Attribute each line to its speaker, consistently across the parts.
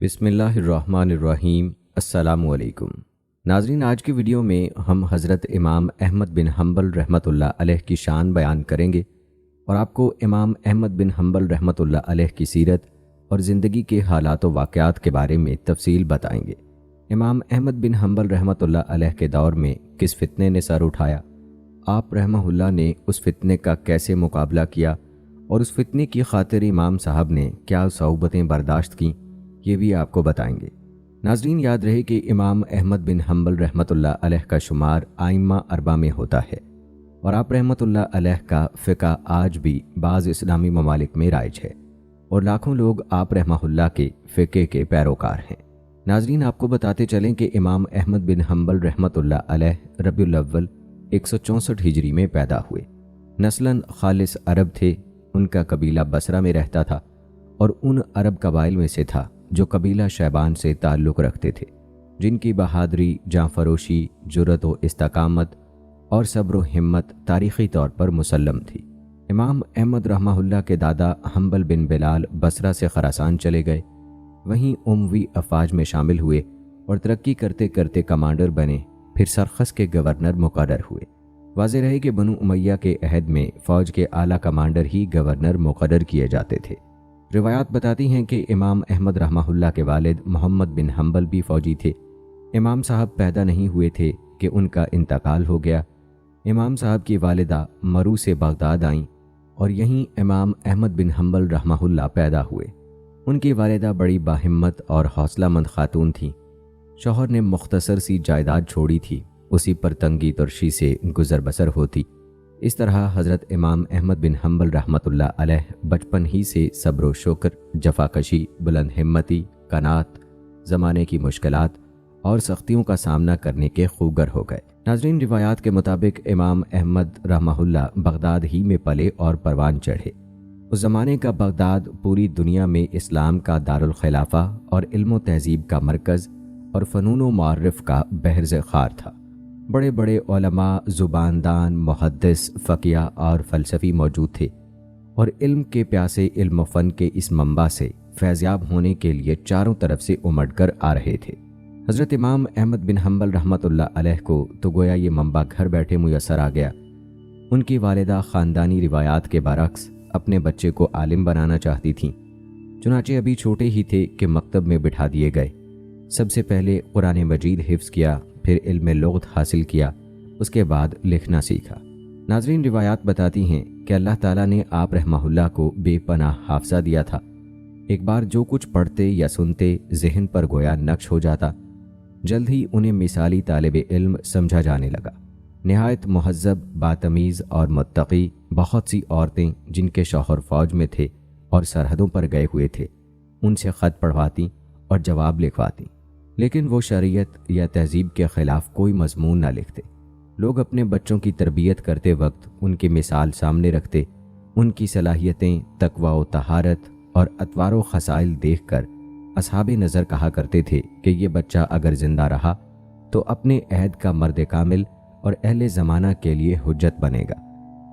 Speaker 1: بسم اللہ الرحمن الرحیم۔ السلام علیکم ناظرین، آج کی ویڈیو میں ہم حضرت امام احمد بن حنبل رحمۃ اللہ علیہ کی شان بیان کریں گے اور آپ کو امام احمد بن حنبل رحمۃ اللہ علیہ کی سیرت اور زندگی کے حالات و واقعات کے بارے میں تفصیل بتائیں گے۔ امام احمد بن حنبل رحمۃ اللہ علیہ کے دور میں کس فتنے نے سر اٹھایا، آپ رحمہ اللہ نے اس فتنے کا کیسے مقابلہ کیا اور اس فتنے کی خاطر امام صاحب نے کیا صعوبتیں برداشت کیں، یہ بھی آپ کو بتائیں گے۔ ناظرین، یاد رہے کہ امام احمد بن حنبل رحمۃ اللہ علیہ کا شمار ائمہ اربعہ میں ہوتا ہے اور آپ رحمۃ اللہ علیہ کا فقہ آج بھی بعض اسلامی ممالک میں رائج ہے اور لاکھوں لوگ آپ رحمہ اللہ کے فقہ کے پیروکار ہیں۔ ناظرین، آپ کو بتاتے چلیں کہ امام احمد بن حنبل رحمۃ اللہ علیہ ربیع الاول 164 ہجری میں پیدا ہوئے۔ نسلاً خالص عرب تھے، ان کا قبیلہ بصرہ میں رہتا تھا اور ان عرب قبائل میں سے تھا جو قبیلہ شیبان سے تعلق رکھتے تھے، جن کی بہادری، جاں فروشی، جرأت و استقامت اور صبر و ہمت تاریخی طور پر مسلم تھی۔ امام احمد رحمہ اللہ کے دادا حنبل بن بلال بصرہ سے خراسان چلے گئے، وہیں اموی افواج میں شامل ہوئے اور ترقی کرتے کرتے کمانڈر بنے، پھر سرخس کے گورنر مقرر ہوئے۔ واضح رہے کہ بنو امیہ کے عہد میں فوج کے اعلیٰ کمانڈر ہی گورنر مقرر کیے جاتے تھے۔ روایات بتاتی ہیں کہ امام احمد رحمہ اللہ کے والد محمد بن حنبل بھی فوجی تھے۔ امام صاحب پیدا نہیں ہوئے تھے کہ ان کا انتقال ہو گیا۔ امام صاحب کی والدہ مرو سے بغداد آئیں اور یہیں امام احمد بن حنبل رحمہ اللہ پیدا ہوئے۔ ان کی والدہ بڑی باہمت اور حوصلہ مند خاتون تھیں۔ شوہر نے مختصر سی جائیداد چھوڑی تھی، اسی پر تنگی ترشی سے گزر بسر ہوتی۔ اس طرح حضرت امام احمد بن حنبل رحمۃ اللہ علیہ بچپن ہی سے صبر و شکر، جفاکشی، بلند ہمتی، قناعت، زمانے کی مشکلات اور سختیوں کا سامنا کرنے کے خوگر ہو گئے۔ ناظرین، روایات کے مطابق امام احمد رحمہ اللہ بغداد ہی میں پلے اور پروان چڑھے۔ اس زمانے کا بغداد پوری دنیا میں اسلام کا دارالخلافہ اور علم و تہذیب کا مرکز اور فنون و معرف کا بحر خار تھا۔ بڑے بڑے علماء، زباندان، محدث، فقیہ اور فلسفی موجود تھے اور علم کے پیاسے علم و فن کے اس منبع سے فیضیاب ہونے کے لیے چاروں طرف سے امڑ کر آ رہے تھے۔ حضرت امام احمد بن حنبل رحمۃ اللہ علیہ کو تو گویا یہ منبع گھر بیٹھے میسر آ گیا۔ ان کی والدہ خاندانی روایات کے برعکس اپنے بچے کو عالم بنانا چاہتی تھیں، چنانچہ ابھی چھوٹے ہی تھے کہ مکتب میں بٹھا دیے گئے۔ سب سے پہلے قرآن مجید حفظ کیا، پھر علم لغت حاصل کیا، اس کے بعد لکھنا سیکھا۔ ناظرین، روایات بتاتی ہیں کہ اللہ تعالیٰ نے آپ رحمہ اللہ کو بے پناہ حافظہ دیا تھا۔ ایک بار جو کچھ پڑھتے یا سنتے ذہن پر گویا نقش ہو جاتا، جلد ہی انہیں مثالی طالب علم سمجھا جانے لگا۔ نہایت مہذب، باتمیز اور متقی بہت سی عورتیں جن کے شوہر فوج میں تھے اور سرحدوں پر گئے ہوئے تھے، ان سے خط پڑھواتی اور جواب لکھواتی، لیکن وہ شریعت یا تہذیب کے خلاف کوئی مضمون نہ لکھتے۔ لوگ اپنے بچوں کی تربیت کرتے وقت ان کی مثال سامنے رکھتے، ان کی صلاحیتیں، تقوی و طہارت اور اطوار و خصائل دیکھ کر اصحاب نظر کہا کرتے تھے کہ یہ بچہ اگر زندہ رہا تو اپنے عہد کا مرد کامل اور اہل زمانہ کے لیے حجت بنے گا۔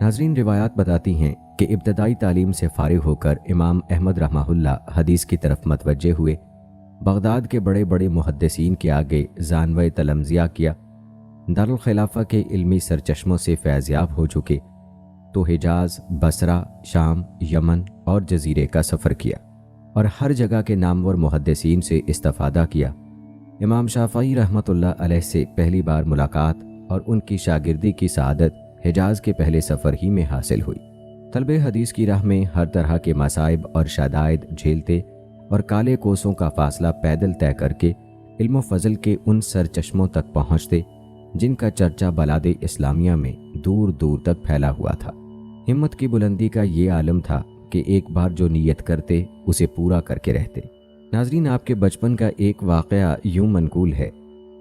Speaker 1: ناظرین، روایات بتاتی ہیں کہ ابتدائی تعلیم سے فارغ ہو کر امام احمد رحمہ اللہ حدیث کی طرف متوجہ ہوئے۔ بغداد کے بڑے بڑے محدثین کے آگے زانوہ تلمذیہ کیا۔ دارالخلافہ کے علمی سرچشموں سے فیضیاب ہو چکے تو حجاز، بصرہ، شام، یمن اور جزیرے کا سفر کیا اور ہر جگہ کے نامور محدثین سے استفادہ کیا۔ امام شافعی رحمۃ اللہ علیہ سے پہلی بار ملاقات اور ان کی شاگردی کی سعادت حجاز کے پہلے سفر ہی میں حاصل ہوئی۔ طلب حدیث کی راہ میں ہر طرح کے مصائب اور شدائد جھیلتے اور کالے کوسوں کا فاصلہ پیدل طے کر کے علم و فضل کے ان سرچشموں تک پہنچتے جن کا چرچا بلاد اسلامیہ میں دور دور تک پھیلا ہوا تھا۔ ہمت کی بلندی کا یہ عالم تھا کہ ایک بار جو نیت کرتے اسے پورا کر کے رہتے۔ ناظرین، آپ کے بچپن کا ایک واقعہ یوں منقول ہے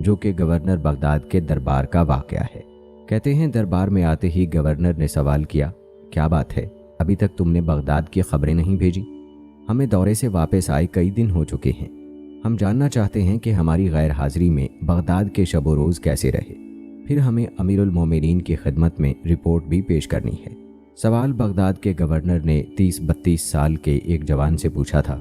Speaker 1: جو کہ گورنر بغداد کے دربار کا واقعہ ہے۔ کہتے ہیں دربار میں آتے ہی گورنر نے سوال کیا، کیا بات ہے، ابھی تک تم نے بغداد کی خبریں نہیں بھیجی؟ ہمیں دورے سے واپس آئے کئی دن ہو چکے ہیں، ہم جاننا چاہتے ہیں کہ ہماری غیر حاضری میں بغداد کے شب و روز کیسے رہے، پھر ہمیں امیر المومنین کی خدمت میں رپورٹ بھی پیش کرنی ہے۔ سوال بغداد کے گورنر نے 30-32 سال کے ایک جوان سے پوچھا تھا۔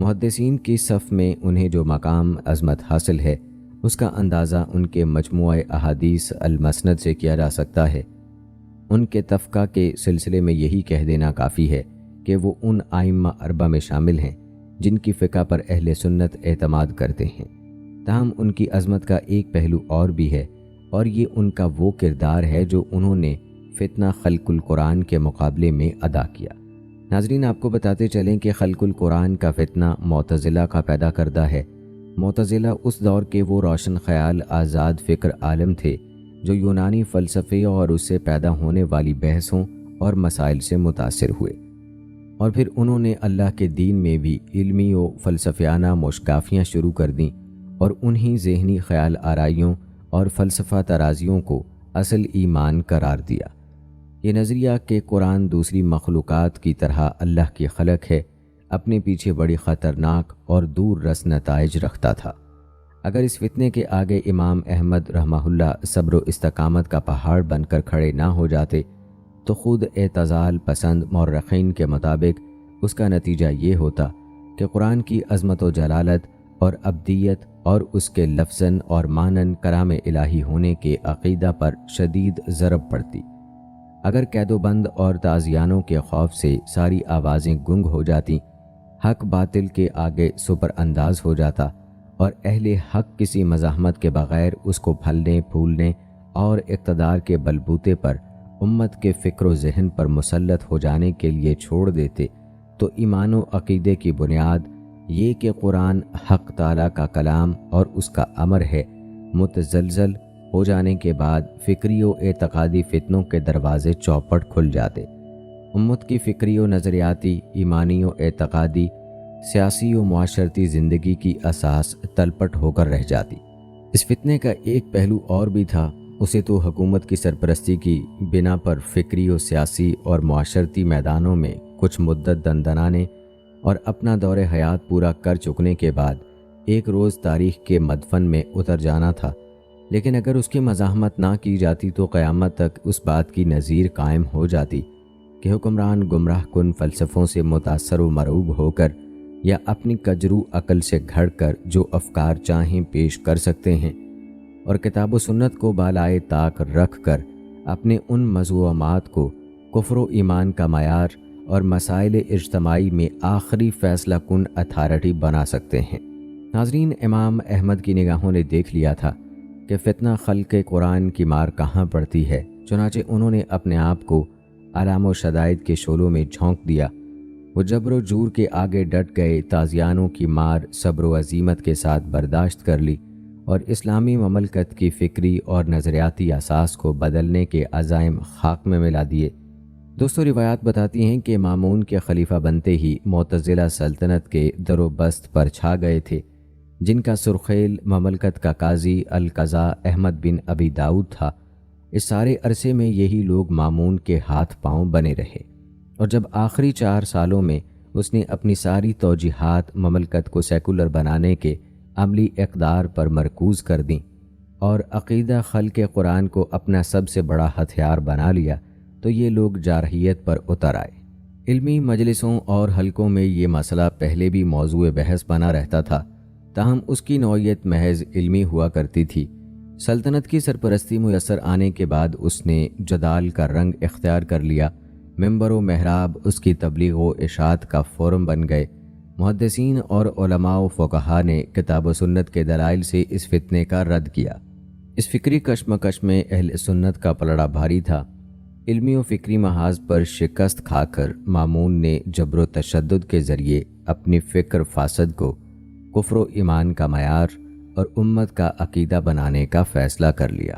Speaker 1: محدثین کی صف میں انہیں جو مقام عظمت حاصل ہے اس کا اندازہ ان کے مجموعہ احادیث المسند سے کیا جا سکتا ہے۔ ان کے طفقہ کے سلسلے میں یہی کہہ دینا کافی ہے کہ وہ ان ائمہ اربعہ میں شامل ہیں جن کی فقہ پر اہل سنت اعتماد کرتے ہیں۔ تاہم ان کی عظمت کا ایک پہلو اور بھی ہے، اور یہ ان کا وہ کردار ہے جو انہوں نے فتنہ خلق القرآن کے مقابلے میں ادا کیا۔ ناظرین، آپ کو بتاتے چلیں کہ خلق القرآن کا فتنہ معتزلہ کا پیدا کردہ ہے۔ معتزلہ اس دور کے وہ روشن خیال آزاد فکر عالم تھے جو یونانی فلسفے اور اس سے پیدا ہونے والی بحثوں اور مسائل سے متاثر ہوئے، اور پھر انہوں نے اللہ کے دین میں بھی علمی و فلسفیانہ مشگافیاں شروع کر دیں، اور انہی ذہنی خیال آرائیوں اور فلسفہ ترازیوں کو اصل ایمان قرار دیا۔ یہ نظریہ کہ قرآن دوسری مخلوقات کی طرح اللہ کی خلق ہے اپنے پیچھے بڑی خطرناک اور دور رس نتائج رکھتا تھا۔ اگر اس فتنے کے آگے امام احمد رحمہ اللہ صبر و استقامت کا پہاڑ بن کر کھڑے نہ ہو جاتے تو خود اعتزال پسند مورخین کے مطابق اس کا نتیجہ یہ ہوتا کہ قرآن کی عظمت و جلالت اور ابدیت اور اس کے لفظاً اور معناً کلام الہی ہونے کے عقیدہ پر شدید ضرب پڑتی۔ اگر قید و بند اور تعزیانوں کے خوف سے ساری آوازیں گنگ ہو جاتی، حق باطل کے آگے سپر انداز ہو جاتا، اور اہل حق کسی مزاحمت کے بغیر اس کو پھلنے پھولنے اور اقتدار کے بلبوتے پر امت کے فکر و ذہن پر مسلط ہو جانے کے لیے چھوڑ دیتے، تو ایمان و عقیدے کی بنیاد یہ کہ قرآن حق تعالیٰ کا کلام اور اس کا امر ہے متزلزل ہو جانے کے بعد فکری و اعتقادی فتنوں کے دروازے چوپٹ کھل جاتے۔ امت کی فکری و نظریاتی، ایمانی و اعتقادی، سیاسی و معاشرتی زندگی کی اساس تلپٹ ہو کر رہ جاتی۔ اس فتنے کا ایک پہلو اور بھی تھا، اسے تو حکومت کی سرپرستی کی بنا پر فکری و سیاسی اور معاشرتی میدانوں میں کچھ مدت دندنانے اور اپنا دور حیات پورا کر چکنے کے بعد ایک روز تاریخ کے مدفن میں اتر جانا تھا، لیکن اگر اس کی مزاحمت نہ کی جاتی تو قیامت تک اس بات کی نظیر قائم ہو جاتی کہ حکمران گمراہ کن فلسفوں سے متاثر و مرعوب ہو کر یا اپنی کجرو عقل سے گھڑ کر جو افکار چاہیں پیش کر سکتے ہیں، اور کتاب و سنت کو بالائے طاق رکھ کر اپنے ان موضوعات کو کفر و ایمان کا معیار اور مسائل اجتماعی میں آخری فیصلہ کن اتھارٹی بنا سکتے ہیں۔ ناظرین، امام احمد کی نگاہوں نے دیکھ لیا تھا کہ فتنہ خلق قرآن کی مار کہاں پڑتی ہے، چنانچہ انہوں نے اپنے آپ کو علام و شدائد کے شعلوں میں جھونک دیا۔ وہ جبر و جور کے آگے ڈٹ گئے، تازیانوں کی مار صبر و عزیمت کے ساتھ برداشت کر لی، اور اسلامی مملکت کی فکری اور نظریاتی اساس کو بدلنے کے عزائم خاک میں ملا دیے۔ دوستو، روایات بتاتی ہیں کہ مامون کے خلیفہ بنتے ہی معتزلہ سلطنت کے در و بست پر چھا گئے تھے، جن کا سرخیل مملکت کا قاضی القضاء احمد بن ابی داؤد تھا۔ اس سارے عرصے میں یہی لوگ مامون کے ہاتھ پاؤں بنے رہے، اور جب آخری 4 سالوں میں اس نے اپنی ساری توجیہات مملکت کو سیکولر بنانے کے عملی اقدار پر مرکوز کر دیں اور عقیدہ خلق قرآن کو اپنا سب سے بڑا ہتھیار بنا لیا، تو یہ لوگ جارحیت پر اتر آئے۔ علمی مجلسوں اور حلقوں میں یہ مسئلہ پہلے بھی موضوع بحث بنا رہتا تھا، تاہم اس کی نوعیت محض علمی ہوا کرتی تھی۔ سلطنت کی سرپرستی میسر آنے کے بعد اس نے جدال کا رنگ اختیار کر لیا۔ ممبر و محراب اس کی تبلیغ و اشاعت کا فورم بن گئے۔ محدثین اور علماء و فقہا نے کتاب و سنت کے دلائل سے اس فتنے کا رد کیا۔ اس فکری کشمکش میں اہل سنت کا پلڑا بھاری تھا۔ علمی و فکری محاذ پر شکست کھا کر مامون نے جبر و تشدد کے ذریعے اپنی فکر فاسد کو کفر و ایمان کا معیار اور امت کا عقیدہ بنانے کا فیصلہ کر لیا۔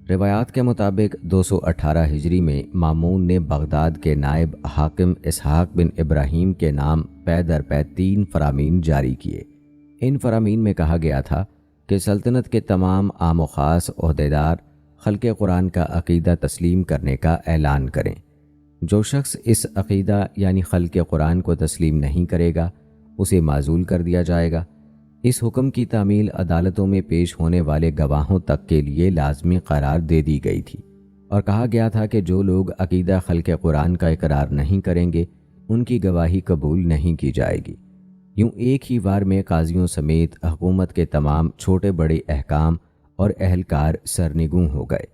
Speaker 1: روایات کے مطابق 218 ہجری میں مامون نے بغداد کے نائب حاکم اسحاق بن ابراہیم کے نام پے در پے 3 فرامین جاری کیے۔ ان فرامین میں کہا گیا تھا کہ سلطنت کے تمام عام و خاص عہدیدار خلق قرآن کا عقیدہ تسلیم کرنے کا اعلان کریں۔ جو شخص اس عقیدہ یعنی خلق قرآن کو تسلیم نہیں کرے گا، اسے معزول کر دیا جائے گا۔ اس حکم کی تعمیل عدالتوں میں پیش ہونے والے گواہوں تک کے لیے لازمی قرار دے دی گئی تھی، اور کہا گیا تھا کہ جو لوگ عقیدہ خلق قرآن کا اقرار نہیں کریں گے، ان کی گواہی قبول نہیں کی جائے گی۔ یوں ایک ہی بار میں قاضیوں سمیت حکومت کے تمام چھوٹے بڑے احکام اور اہلکار سرنگوں ہو گئے۔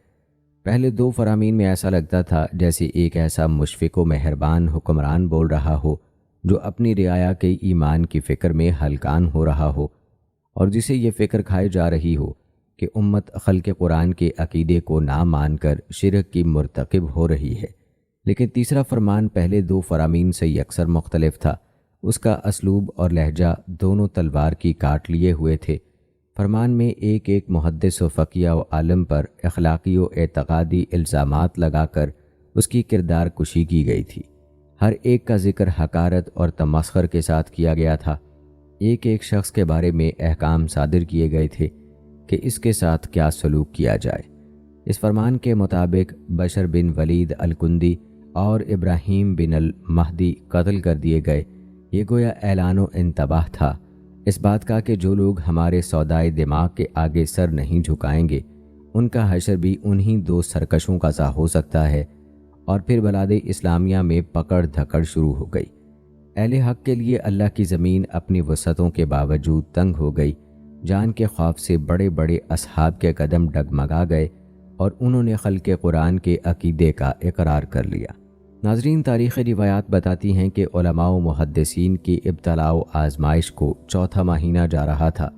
Speaker 1: پہلے 2 فرامین میں ایسا لگتا تھا جیسے ایک ایسا مشفق و مہربان حکمران بول رہا ہو جو اپنی رعایا کے ایمان کی فکر میں ہلکان ہو رہا ہو، اور جسے یہ فکر کھائی جا رہی ہو کہ امت خلق قرآن کے عقیدے کو نہ مان کر شرک کی مرتکب ہو رہی ہے۔ لیکن تیسرا فرمان پہلے 2 فرامین سے یکسر مختلف تھا۔ اس کا اسلوب اور لہجہ دونوں تلوار کی کاٹ لیے ہوئے تھے۔ فرمان میں ایک ایک محدث و فقیہ و عالم پر اخلاقی و اعتقادی الزامات لگا کر اس کی کردار کشی کی گئی تھی۔ ہر ایک کا ذکر حقارت اور تمسخر کے ساتھ کیا گیا تھا۔ ایک ایک شخص کے بارے میں احکام صادر کیے گئے تھے کہ اس کے ساتھ کیا سلوک کیا جائے۔ اس فرمان کے مطابق بشر بن ولید الکندی اور ابراہیم بن المہدی قتل کر دیے گئے۔ یہ گویا اعلان و انتباہ تھا اس بات کا کہ جو لوگ ہمارے سودائے دماغ کے آگے سر نہیں جھکائیں گے ان کا حشر بھی انہی 2 سرکشوں کا سا ہو سکتا ہے۔ اور پھر بلاد اسلامیہ میں پکڑ دھکڑ شروع ہو گئی۔ اہل حق کے لیے اللہ کی زمین اپنی وسعتوں کے باوجود تنگ ہو گئی۔ جان کے خوف سے بڑے بڑے اصحاب کے قدم ڈگمگا گئے اور انہوں نے خلق قرآن کے عقیدے کا اقرار کر لیا۔ ناظرین، تاریخ روایات بتاتی ہیں کہ علماء و محدثین کی ابتلاء و آزمائش کو 4تھا مہینہ جا رہا تھا۔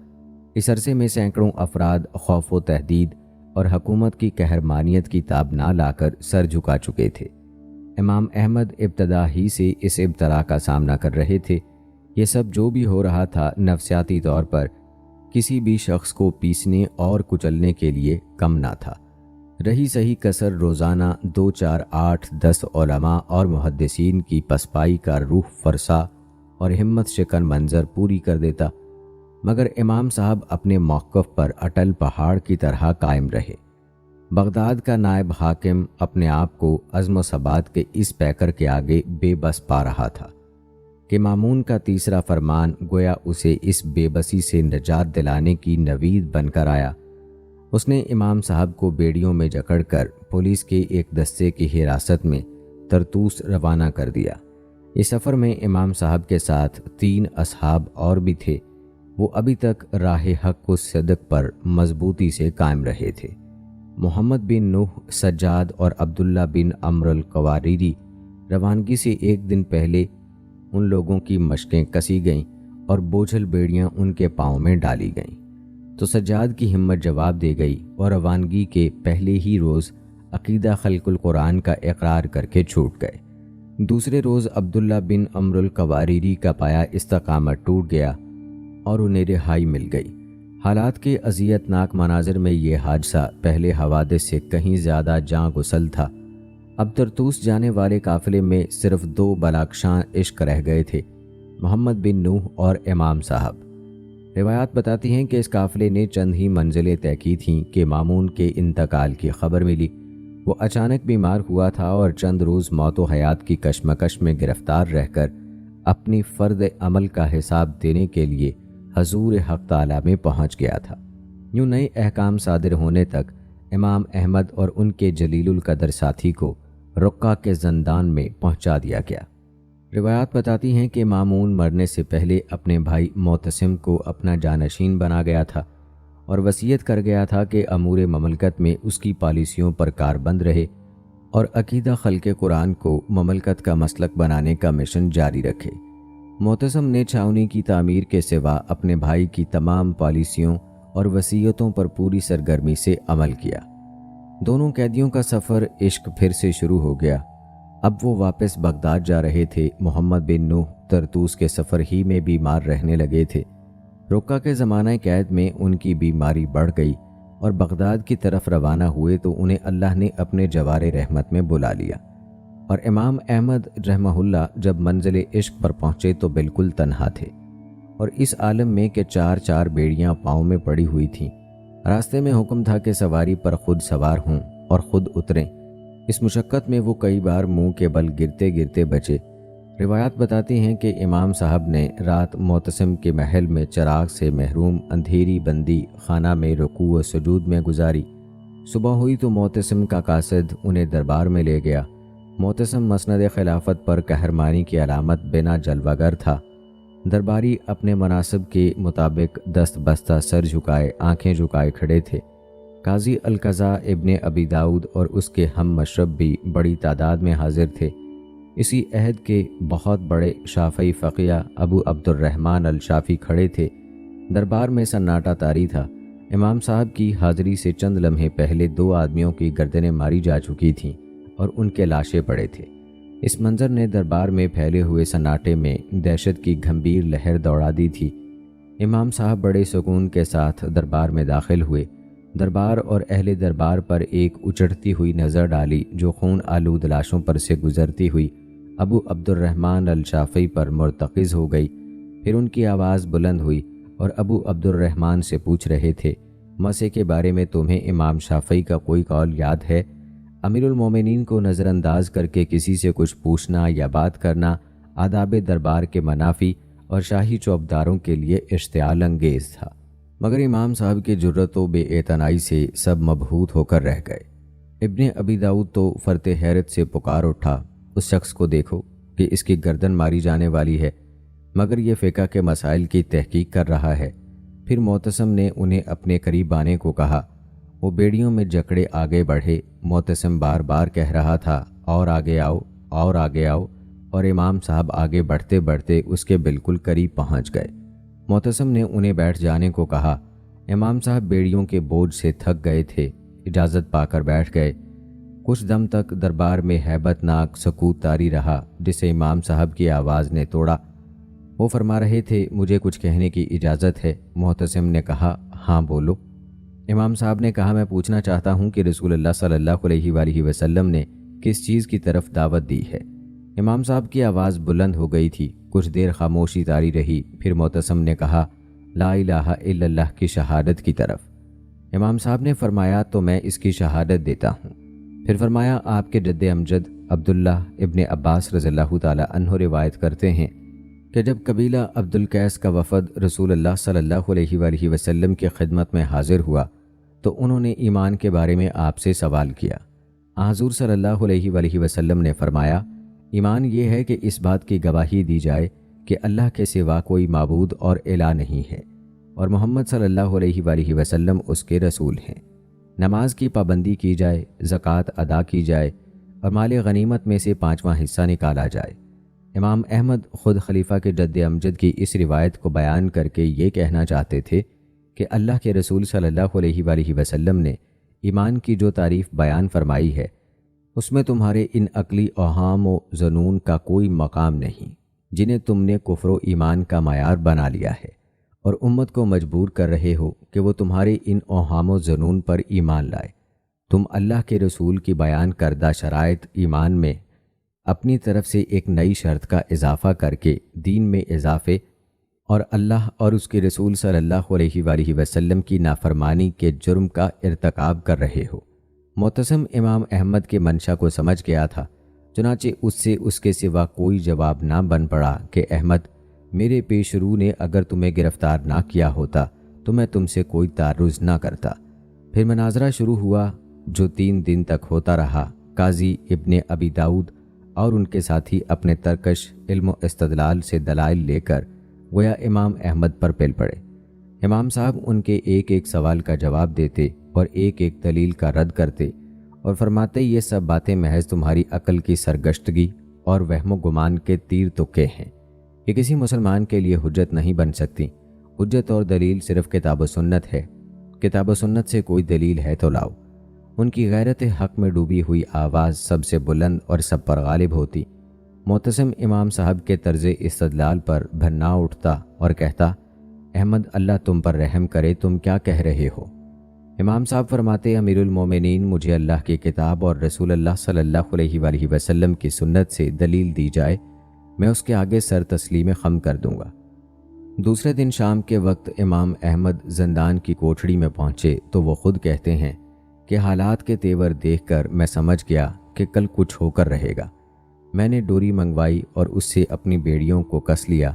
Speaker 1: اس عرصے میں سینکڑوں افراد خوف و تہدید اور حکومت کی قہرمانیت کی تاب نہ لا کر سر جھکا چکے تھے۔ امام احمد ابتدا ہی سے اس ابتلاء کا سامنا کر رہے تھے۔ یہ سب جو بھی ہو رہا تھا نفسیاتی طور پر کسی بھی شخص کو پیسنے اور کچلنے کے لیے کم نہ تھا۔ رہی صحیح کسر روزانہ 2 4 8 10 علماء اور محدثین کی پسپائی کا روح فرسا اور ہمت شکن منظر پوری کر دیتا، مگر امام صاحب اپنے موقف پر اٹل پہاڑ کی طرح قائم رہے۔ بغداد کا نائب حاکم اپنے آپ کو عزم و ثبات کے اس پیکر کے آگے بے بس پا رہا تھا کہ مامون کا تیسرا فرمان گویا اسے اس بے بسی سے نجات دلانے کی نوید بن کر آیا۔ اس نے امام صاحب کو بیڑیوں میں جکڑ کر پولیس کے ایک دستے کی حراست میں طرطوس روانہ کر دیا۔ اس سفر میں امام صاحب کے ساتھ 3 اصحاب اور بھی تھے۔ وہ ابھی تک راہ حق و صدق پر مضبوطی سے قائم رہے تھے۔ محمد بن نوح، سجاد اور عبداللہ بن عمرو القواریری روانگی سے ایک دن پہلے ان لوگوں کی مشقیں کسی گئیں اور بوجھل بیڑیاں ان کے پاؤں میں ڈالی گئیں تو سجاد کی ہمت جواب دے گئی اور روانگی کے پہلے ہی روز عقیدہ خلق القرآن کا اقرار کر کے چھوٹ گئے۔ دوسرے روز عبداللہ بن عمرو القواریری کا پایا استقامت ٹوٹ گیا اور انہیں رہائی مل گئی۔ حالات کے اذیت ناک مناظر میں یہ حادثہ پہلے حوادث سے کہیں زیادہ جاں گسل تھا۔ اب طرطوس جانے والے قافلے میں صرف 2 بلاکشاں عشق رہ گئے تھے، محمد بن نوح اور امام صاحب۔ روایات بتاتی ہیں کہ اس قافلے نے چند ہی منزلیں طے کی تھیں کہ مامون کے انتقال کی خبر ملی۔ وہ اچانک بیمار ہوا تھا اور چند روز موت و حیات کی کشمکش میں گرفتار رہ کر اپنی فرد عمل کا حساب دینے کے لیے حضور حق تعالی میں پہنچ گیا تھا۔ یوں نئے احکام صادر ہونے تک امام احمد اور ان کے جلیل القدر ساتھی کو رقہ کے زندان میں پہنچا دیا گیا۔ روایات بتاتی ہیں کہ مامون مرنے سے پہلے اپنے بھائی معتصم کو اپنا جانشین بنا گیا تھا اور وصیت کر گیا تھا کہ امور مملکت میں اس کی پالیسیوں پر کاربند رہے اور عقیدہ خلق قرآن کو مملکت کا مسلک بنانے کا مشن جاری رکھے۔ معتصم نے چھاؤنی کی تعمیر کے سوا اپنے بھائی کی تمام پالیسیوں اور وصیتوں پر پوری سرگرمی سے عمل کیا۔ دونوں قیدیوں کا سفر عشق پھر سے شروع ہو گیا۔ اب وہ واپس بغداد جا رہے تھے۔ محمد بن نوح طرطوس کے سفر ہی میں بیمار رہنے لگے تھے۔ رقہ کے زمانہ قید میں ان کی بیماری بڑھ گئی اور بغداد کی طرف روانہ ہوئے تو انہیں اللہ نے اپنے جوار رحمت میں بلا لیا، اور امام احمد رحمہ اللہ جب منزل عشق پر پہنچے تو بالکل تنہا تھے اور اس عالم میں کہ 4 بیڑیاں پاؤں میں پڑی ہوئی تھیں۔ راستے میں حکم تھا کہ سواری پر خود سوار ہوں اور خود اتریں۔ اس مشقت میں وہ کئی بار منہ کے بل گرتے گرتے بچے۔ روایات بتاتی ہیں کہ امام صاحب نے رات معتصم کے محل میں چراغ سے محروم اندھیری بندی خانہ میں رکوع و سجود میں گزاری۔ صبح ہوئی تو معتصم کا قاصد انہیں دربار میں لے گیا۔ معتصم مسند خلافت پر قہرمانی کی علامت بنا جلوہ گر تھا۔ درباری اپنے مناسب کے مطابق دست بستہ سر جھکائے آنکھیں جھکائے کھڑے تھے۔ قاضی القضاء ابن ابی داؤد اور اس کے ہم مشرب بھی بڑی تعداد میں حاضر تھے۔ اسی عہد کے بہت بڑے شافعی فقیہ ابو عبد الرحمن الشافعی کھڑے تھے۔ دربار میں سناٹا طاری تھا۔ امام صاحب کی حاضری سے چند لمحے پہلے 2 آدمیوں کی گردنیں ماری جا چکی تھیں اور ان کے لاشیں پڑے تھے۔ اس منظر نے دربار میں پھیلے ہوئے سناٹے میں دہشت کی گھمبیر لہر دوڑا دی تھی۔ امام صاحب بڑے سکون کے ساتھ دربار میں داخل ہوئے۔ دربار اور اہل دربار پر ایک اچڑتی ہوئی نظر ڈالی جو خون آلود لاشوں پر سے گزرتی ہوئی ابو عبد الرحمن الشافعی پر مرتکز ہو گئی۔ پھر ان کی آواز بلند ہوئی اور ابو عبد الرحمن سے پوچھ رہے تھے، مسح کے بارے میں تمہیں امام شافعی کا کوئی قول یاد ہے؟ امیر المومنین کو نظر انداز کر کے کسی سے کچھ پوچھنا یا بات کرنا آداب دربار کے منافی اور شاہی چوبداروں کے لیے اشتعال انگیز تھا، مگر امام صاحب کی جرت و بے اعتنائی سے سب مبہوت ہو کر رہ گئے۔ ابن ابی داؤد تو فرط حیرت سے پکار اٹھا، اس شخص کو دیکھو کہ اس کی گردن ماری جانے والی ہے، مگر یہ فقہ کے مسائل کی تحقیق کر رہا ہے۔ پھر معتصم نے انہیں اپنے قریب آنے کو کہا۔ وہ بیڑیوں میں جکڑے آگے بڑھے۔ معتصم بار بار کہہ رہا تھا، اور آگے آؤ، اور آگے آؤ، اور امام صاحب آگے بڑھتے بڑھتے اس کے بالکل قریب پہنچ گئے۔ معتصم نے انہیں بیٹھ جانے کو کہا۔ امام صاحب بیڑیوں کے بوجھ سے تھک گئے تھے، اجازت پا کر بیٹھ گئے۔ کچھ دم تک دربار میں ہیبت ناک سکوت طاری رہا، جسے امام صاحب کی آواز نے توڑا۔ وہ فرما رہے تھے، مجھے کچھ کہنے کی اجازت ہے؟ معتصم نے کہا، ہاں بولو۔ امام صاحب نے کہا، میں پوچھنا چاہتا ہوں کہ رسول اللہ صلی اللہ علیہ وآلہ وسلم نے کس چیز کی طرف دعوت دی ہے؟ امام صاحب کی آواز بلند ہو گئی تھی۔ کچھ دیر خاموشی طاری رہی، پھر معتصم نے کہا، لا الہ الا اللہ کی شہادت کی طرف۔ امام صاحب نے فرمایا، تو میں اس کی شہادت دیتا ہوں۔ پھر فرمایا، آپ کے جد امجد عبداللہ ابن عباس رضی اللہ تعالی عنہ روایت کرتے ہیں کہ جب قبیلہ عبد القیس کا وفد رسول اللہ صلی اللہ علیہ وآلہ وسلم کی خدمت میں حاضر ہوا تو انہوں نے ایمان کے بارے میں آپ سے سوال کیا۔ حضور صلی اللہ علیہ وآلہ وسلم نے فرمایا، ایمان یہ ہے کہ اس بات کی گواہی دی جائے کہ اللہ کے سوا کوئی معبود اور الہ نہیں ہے اور محمد صلی اللہ علیہ وآلہ وسلم اس کے رسول ہیں۔ نماز کی پابندی کی جائے، زکوٰۃ ادا کی جائے اور مال غنیمت میں سے 5واں حصہ نکالا جائے۔ امام احمد خود خلیفہ کے جد امجد کی اس روایت کو بیان کر کے یہ کہنا چاہتے تھے کہ اللہ کے رسول صلی اللہ علیہ وآلہ وسلم نے ایمان کی جو تعریف بیان فرمائی ہے اس میں تمہارے ان عقلی اوہام و ظنون کا کوئی مقام نہیں جنہیں تم نے کفر و ایمان کا معیار بنا لیا ہے اور امت کو مجبور کر رہے ہو کہ وہ تمہارے ان اوہام و ظنون پر ایمان لائے۔ تم اللہ کے رسول کی بیان کردہ شرائط ایمان میں اپنی طرف سے ایک نئی شرط کا اضافہ کر کے دین میں اضافے اور اللہ اور اس کے رسول صلی اللہ علیہ وآلہ وسلم کی نافرمانی کے جرم کا ارتکاب کر رہے ہو۔ معتصم امام احمد کے منشا کو سمجھ گیا تھا، چنانچہ اس سے اس کے سوا کوئی جواب نہ بن پڑا کہ احمد، میرے پیش رو نے اگر تمہیں گرفتار نہ کیا ہوتا تو میں تم سے کوئی تعرض نہ کرتا۔ پھر مناظرہ شروع ہوا جو 3 دن تک ہوتا رہا۔ قاضی ابن ابی داؤد اور ان کے ساتھی اپنے ترکش علم و استدلال سے دلائل لے کر گویا امام احمد پر پل پڑے۔ امام صاحب ان کے ایک ایک سوال کا جواب دیتے اور ایک ایک دلیل کا رد کرتے اور فرماتے، یہ سب باتیں محض تمہاری عقل کی سرگشتگی اور وہم و گمان کے تیر تکے ہیں، یہ کسی مسلمان کے لیے حجت نہیں بن سکتی۔ حجت اور دلیل صرف کتاب و سنت ہے، کتاب و سنت سے کوئی دلیل ہے تو لاؤ۔ ان کی غیرت حق میں ڈوبی ہوئی آواز سب سے بلند اور سب پر غالب ہوتی۔ معتصم امام صاحب کے طرز استدلال پر بھنا اٹھتا اور کہتا، احمد اللہ تم پر رحم کرے، تم کیا کہہ رہے ہو؟ امام صاحب فرماتے، امیر المومنین، مجھے اللہ کی کتاب اور رسول اللہ صلی اللہ علیہ وآلہ وسلم کی سنت سے دلیل دی جائے، میں اس کے آگے سر تسلیم خم کر دوں گا۔ دوسرے دن شام کے وقت امام احمد زندان کی کوٹھڑی میں پہنچے تو وہ خود کہتے ہیں کہ حالات کے تیور دیکھ کر میں سمجھ گیا کہ کل کچھ ہو کر رہے گا۔ میں نے ڈوری منگوائی اور اس سے اپنی بیڑیوں کو کس لیا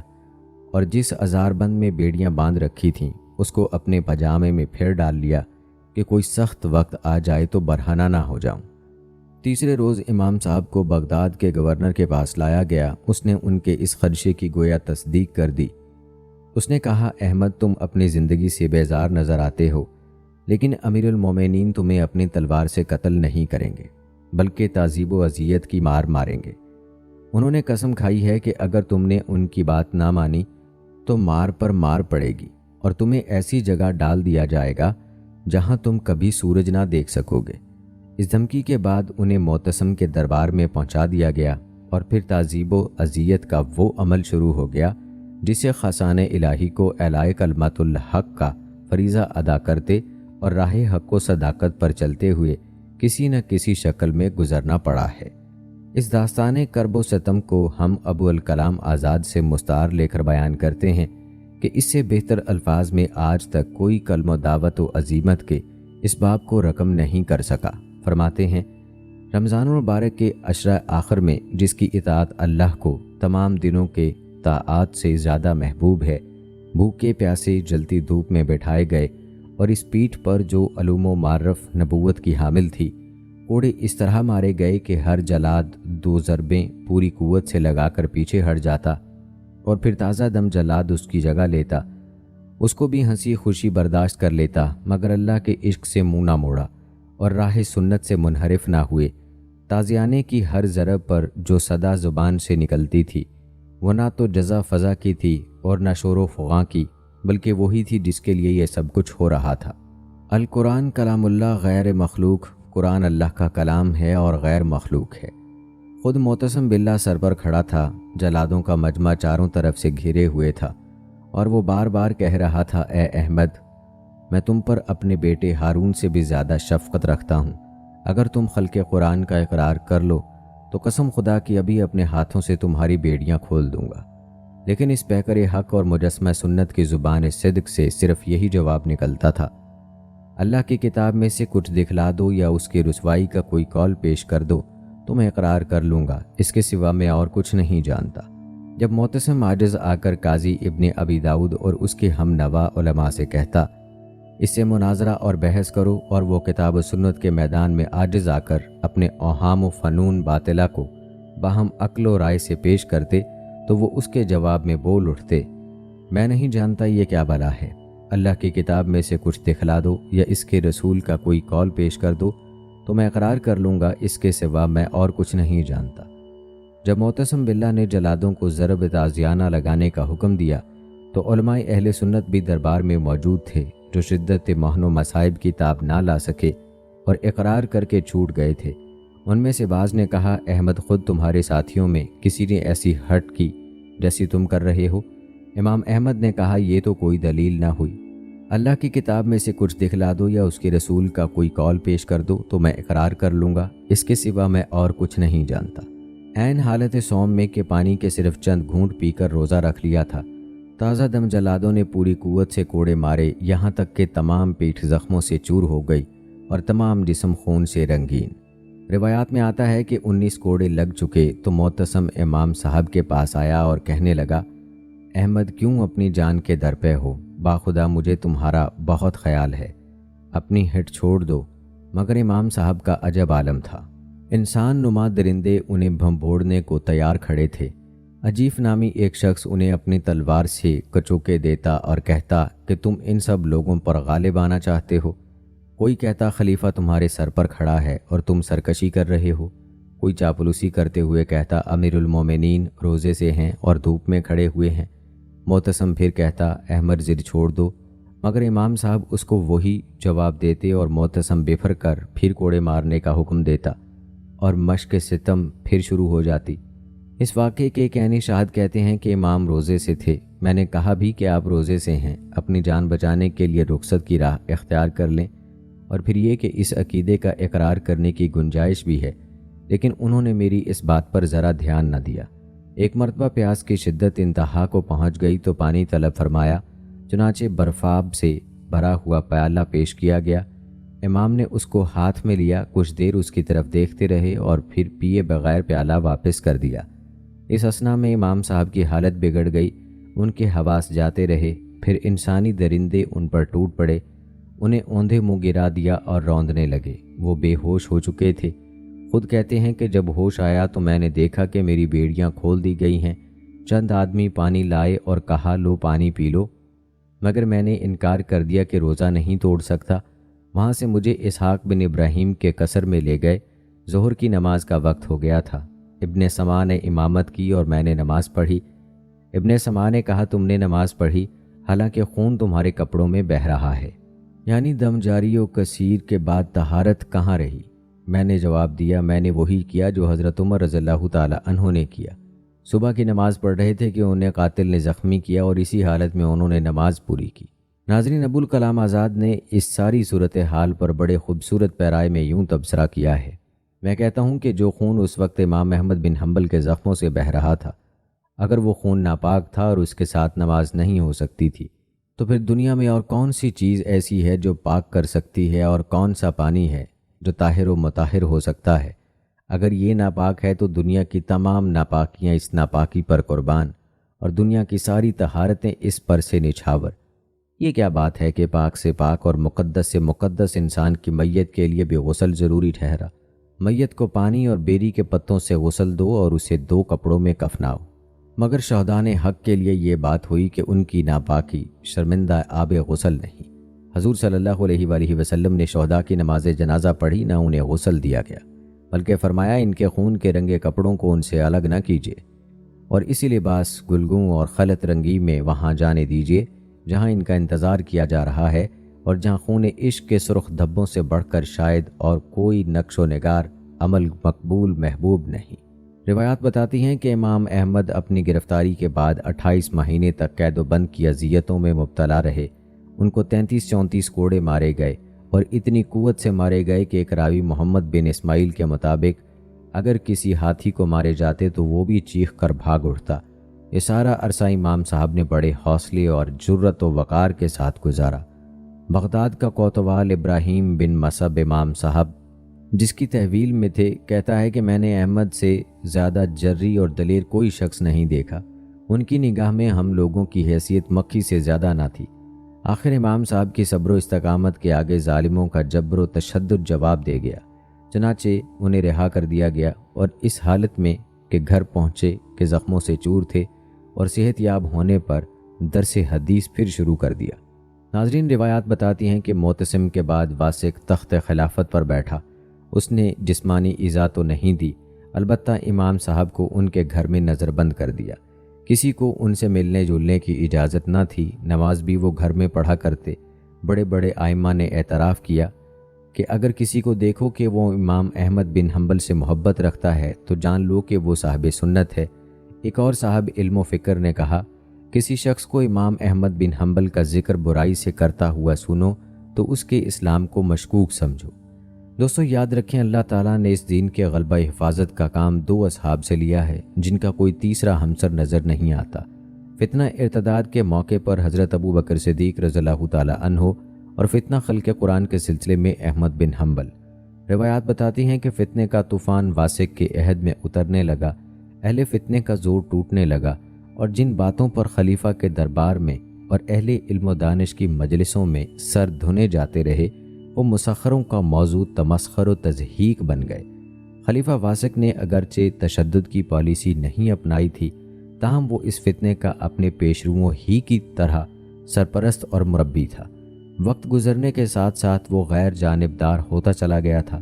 Speaker 1: اور جس ازار بند میں بیڑیاں باندھ رکھی تھیں اس کو اپنے پجامے میں پھر ڈال لیا کہ کوئی سخت وقت آ جائے تو برہنہ نہ ہو جاؤں۔ تیسرے روز امام صاحب کو بغداد کے گورنر کے پاس لایا گیا۔ اس نے ان کے اس خدشے کی گویا تصدیق کر دی اس نے کہا احمد تم اپنی زندگی سے بیزار نظر آتے ہو، لیکن امیر المومنین تمہیں اپنی تلوار سے قتل نہیں کریں گے بلکہ تعذیب و اذیت کی مار ماریں گے۔ انہوں نے قسم کھائی ہے کہ اگر تم نے ان کی بات نہ مانی تو مار پر مار پڑے گی اور تمہیں ایسی جگہ ڈال دیا جائے گا جہاں تم کبھی سورج نہ دیکھ سکو گے۔ اس دھمکی کے بعد انہیں معتصم کے دربار میں پہنچا دیا گیا اور پھر تعذیب و اذیت کا وہ عمل شروع ہو گیا جسے خاصان الہی کو اعلاء کلمت الحق کا فریضہ ادا کرتے اور راہ حق و صداقت پر چلتے ہوئے کسی نہ کسی شکل میں گزرنا پڑا ہے۔ اس داستان کرب و ستم کو ہم ابو الکلام آزاد سے مستعار لے کر بیان کرتے ہیں کہ اس سے بہتر الفاظ میں آج تک کوئی کلم و دعوت و عزیمت کے اس باب کو رقم نہیں کر سکا۔ فرماتے ہیں رمضان المبارک کے عشرہ آخر میں جس کی اطاعت اللہ کو تمام دنوں کے طاعات سے زیادہ محبوب ہے، بھوکے پیاسے جلتی دھوپ میں بٹھائے گئے اور اس پیٹھ پر جو علوم و معرف نبوت کی حامل تھی، کوڑے اس طرح مارے گئے کہ ہر جلاد 2 ضربیں پوری قوت سے لگا کر پیچھے ہٹ جاتا اور پھر تازہ دم جلاد اس کی جگہ لیتا، اس کو بھی ہنسی خوشی برداشت کر لیتا، مگر اللہ کے عشق سے منہ نہ موڑا اور راہ سنت سے منحرف نہ ہوئے۔ تازیانے کی ہر ضرب پر جو صدا زبان سے نکلتی تھی وہ نہ تو جزا فضا کی تھی اور نہ شور و فغاں کی، بلکہ وہی تھی جس کے لیے یہ سب کچھ ہو رہا تھا۔ القرآن کلام اللہ غیر مخلوق، قرآن اللہ کا کلام ہے اور غیر مخلوق ہے۔ خود معتصم باللہ سر پر کھڑا تھا، جلادوں کا مجمع چاروں طرف سے گھیرے ہوئے تھا اور وہ بار بار کہہ رہا تھا اے احمد، میں تم پر اپنے بیٹے ہارون سے بھی زیادہ شفقت رکھتا ہوں، اگر تم خلق قرآن کا اقرار کر لو تو قسم خدا کی ابھی اپنے ہاتھوں سے تمہاری بیڑیاں کھول دوں گا۔ لیکن اس پیکر حق اور مجسمہ سنت کی زبان صدق سے صرف یہی جواب نکلتا تھا، اللہ کی کتاب میں سے کچھ دکھلا دو یا اس کی رسوائی کا کوئی قول پیش کر دو تو میں اقرار کر لوں گا، اس کے سوا میں اور کچھ نہیں جانتا۔ جب معتصم عاجز آ کر قاضی ابن ابی داؤد اور اس کے ہم نوا علماء سے کہتا اس سے مناظرہ اور بحث کرو، اور وہ کتاب و سنت کے میدان میں عاجز آ کر اپنے اوہام و فنون باطلہ کو باہم عقل و رائے سے پیش کرتے تو وہ اس کے جواب میں بول اٹھتے میں نہیں جانتا یہ کیا بلا ہے، اللہ کی کتاب میں سے کچھ دکھلا دو یا اس کے رسول کا کوئی قول پیش کر دو تو میں اقرار کر لوں گا، اس کے سوا میں اور کچھ نہیں جانتا۔ جب معتصم باللہ نے جلادوں کو ضرب تازیانہ لگانے کا حکم دیا تو علماء اہل سنت بھی دربار میں موجود تھے، جو شدت محن و مصائب کی تاب نہ لا سکے اور اقرار کر کے چھوٹ گئے تھے۔ ان میں سے بعض نے کہا احمد خود تمہارے ساتھیوں میں کسی نے ایسی ہٹ کی جیسی تم کر رہے ہو؟ امام احمد نے کہا یہ تو کوئی دلیل نہ ہوئی، اللہ کی کتاب میں سے کچھ دکھلا دو یا اس کے رسول کا کوئی قول پیش کر دو تو میں اقرار کر لوں گا، اس کے سوا میں اور کچھ نہیں جانتا۔ عین حالت صوم میں کہ پانی کے صرف چند گھونٹ پی کر روزہ رکھ لیا تھا، تازہ دم جلادوں نے پوری قوت سے کوڑے مارے، یہاں تک کہ تمام پیٹھ زخموں سے چور ہو گئی اور تمام جسم خون سے رنگین۔ روایات میں آتا ہے کہ 19 کوڑے لگ چکے تو معتصم امام صاحب کے پاس آیا اور کہنے لگا احمد کیوں اپنی جان کے در پہ ہو؟ باخدا مجھے تمہارا بہت خیال ہے، اپنی ہٹ چھوڑ دو۔ مگر امام صاحب کا عجب عالم تھا، انسان نما درندے انہیں بھنبوڑنے کو تیار کھڑے تھے۔ عجیف نامی ایک شخص انہیں اپنی تلوار سے کچوکے دیتا اور کہتا کہ تم ان سب لوگوں پر غالب آنا چاہتے ہو۔ کوئی کہتا خلیفہ تمہارے سر پر کھڑا ہے اور تم سرکشی کر رہے ہو۔ کوئی چاپلوسی کرتے ہوئے کہتا امیر المومنین روزے سے ہیں اور دھوپ میں کھڑے ہوئے ہیں۔ معتصم پھر کہتا احمد ضد چھوڑ دو، مگر امام صاحب اس کو وہی جواب دیتے اور معتصم بفر کر پھر کوڑے مارنے کا حکم دیتا اور مشق ستم پھر شروع ہو جاتی۔ اس واقعے کے ایک عینی شاہد کہتے ہیں کہ امام روزے سے تھے، میں نے کہا بھی کہ آپ روزے سے ہیں، اپنی جان بچانے کے لیے رخصت کی راہ اختیار کر لیں، اور پھر یہ کہ اس عقیدے کا اقرار کرنے کی گنجائش بھی ہے، لیکن انہوں نے میری اس بات پر ذرا دھیان نہ دیا۔ ایک مرتبہ پیاس کی شدت انتہا کو پہنچ گئی تو پانی طلب فرمایا، چنانچہ برفاب سے بھرا ہوا پیالہ پیش کیا گیا۔ امام نے اس کو ہاتھ میں لیا، کچھ دیر اس کی طرف دیکھتے رہے اور پھر پیے بغیر پیالہ واپس کر دیا۔ اس اثنا میں امام صاحب کی حالت بگڑ گئی، ان کے حواس جاتے رہے، پھر انسانی درندے ان پر ٹوٹ پڑے، انہیں اوندھے منہ گرا دیا اور روندنے لگے۔ وہ بے ہوش ہو چکے تھے۔ خود کہتے ہیں کہ جب ہوش آیا تو میں نے دیکھا کہ میری بیڑیاں کھول دی گئی ہیں، چند آدمی پانی لائے اور کہا لو پانی پی لو، مگر میں نے انکار کر دیا کہ روزہ نہیں توڑ سکتا۔ وہاں سے مجھے اسحاق بن ابراہیم کے قصر میں لے گئے۔ ظہر کی نماز کا وقت ہو گیا تھا۔ ابن سما نے امامت کی اور میں نے نماز پڑھی۔ ابن سما نے کہا تم نے نماز پڑھی حالانکہ خون تمہارے کپڑوں میں بہہ رہا ہے، یعنی دم جاری و کثیر کے بعد طہارت کہاں رہی؟ میں نے جواب دیا میں نے وہی کیا جو حضرت عمر رضی اللہ تعالی عنہ نے کیا۔ صبح کی نماز پڑھ رہے تھے کہ انہیں قاتل نے زخمی کیا اور اسی حالت میں انہوں نے نماز پوری کی۔ ناظرین، ابوالکلام آزاد نے اس ساری صورتحال پر بڑے خوبصورت پیرائے میں یوں تبصرہ کیا ہے: میں کہتا ہوں کہ جو خون اس وقت امام احمد بن حنبل کے زخموں سے بہہ رہا تھا، اگر وہ خون ناپاک تھا اور اس کے ساتھ نماز نہیں ہو سکتی تھی، تو پھر دنیا میں اور کون سی چیز ایسی ہے جو پاک کر سکتی ہے، اور کون سا پانی ہے جو طاہر و مطہر ہو سکتا ہے؟ اگر یہ ناپاک ہے تو دنیا کی تمام ناپاکیاں اس ناپاکی پر قربان، اور دنیا کی ساری طہارتیں اس پر سے نچھاور۔ یہ کیا بات ہے کہ پاک سے پاک اور مقدس سے مقدس انسان کی میت کے لیے بھی غسل ضروری ٹھہرا؟ میت کو پانی اور بیری کے پتوں سے غسل دو اور اسے 2 کپڑوں میں کفناؤ، مگر شہداء حق کے لیے یہ بات ہوئی کہ ان کی ناپاکی شرمندہ آب غسل نہیں۔ حضور صلی اللہ علیہ وآلہ وسلم نے شہداء کی نماز جنازہ پڑھی، نہ انہیں غسل دیا گیا، بلکہ فرمایا ان کے خون کے رنگے کپڑوں کو ان سے الگ نہ کیجیے، اور اسی لباس گلگوں اور خلط رنگی میں وہاں جانے دیجیے جہاں ان کا انتظار کیا جا رہا ہے، اور جہاں خون عشق کے سرخ دھبوں سے بڑھ کر شاید اور کوئی نقش و نگار عمل مقبول محبوب نہیں۔ روایات بتاتی ہیں کہ امام احمد اپنی گرفتاری کے بعد 28 مہینے تک قید و بند کی اذیتوں میں مبتلا رہے۔ ان کو 33-34 کوڑے مارے گئے اور اتنی قوت سے مارے گئے کہ ایک راوی محمد بن اسماعیل کے مطابق اگر کسی ہاتھی کو مارے جاتے تو وہ بھی چیخ کر بھاگ اٹھتا۔ یہ سارا عرصہ امام صاحب نے بڑے حوصلے اور جرت و وقار کے ساتھ گزارا۔ بغداد کا کوتوال ابراہیم بن مصعب امام صاحب، جس کی تحویل میں تھے، کہتا ہے کہ میں نے احمد سے زیادہ جری اور دلیر کوئی شخص نہیں دیکھا۔ ان کی نگاہ میں ہم لوگوں کی حیثیت مکھی سے زیادہ نہ تھی۔ آخر امام صاحب کی صبر و استقامت کے آگے ظالموں کا جبر و تشدد جواب دے گیا، چنانچہ انہیں رہا کر دیا گیا، اور اس حالت میں کہ گھر پہنچے کہ زخموں سے چور تھے، اور صحت یاب ہونے پر درس حدیث پھر شروع کر دیا۔ ناظرین، روایات بتاتی ہیں کہ معتصم کے بعد واسق تخت خلافت پر بیٹھا۔ اس نے جسمانی ایذا تو نہیں دی، البتہ امام صاحب کو ان کے گھر میں نظر بند کر دیا۔ کسی کو ان سے ملنے جلنے کی اجازت نہ تھی، نماز بھی وہ گھر میں پڑھا کرتے۔ بڑے بڑے ائمہ نے اعتراف کیا کہ اگر کسی کو دیکھو کہ وہ امام احمد بن حنبل سے محبت رکھتا ہے تو جان لو کہ وہ صاحب سنت ہے۔ ایک اور صاحب علم و فکر نے کہا، کسی شخص کو امام احمد بن حنبل کا ذکر برائی سے کرتا ہوا سنو تو اس کے اسلام کو مشکوک سمجھو۔ دوستو، یاد رکھیں اللہ تعالیٰ نے اس دین کے غلبہ حفاظت کا کام 2 اصحاب سے لیا ہے جن کا کوئی تیسرا ہمسر نظر نہیں آتا۔ فتنہ ارتداد کے موقع پر حضرت ابو بکر صدیق رضی اللہ تعالی عنہ، اور فتنہ خلق قرآن کے سلسلے میں احمد بن حنبل۔ روایات بتاتی ہیں کہ فتنے کا طوفان واسق کے عہد میں اترنے لگا، اہل فتنے کا زور ٹوٹنے لگا، اور جن باتوں پر خلیفہ کے دربار میں اور اہل علم و دانش کی مجلسوں میں سر دھنے جاتے رہے، وہ مسخروں کا موضوع تمسخر و تضحیک بن گئے۔ خلیفہ واسق نے اگرچہ تشدد کی پالیسی نہیں اپنائی تھی، تاہم وہ اس فتنے کا اپنے پیشروؤں ہی کی طرح سرپرست اور مربی تھا۔ وقت گزرنے کے ساتھ ساتھ وہ غیر جانبدار ہوتا چلا گیا تھا۔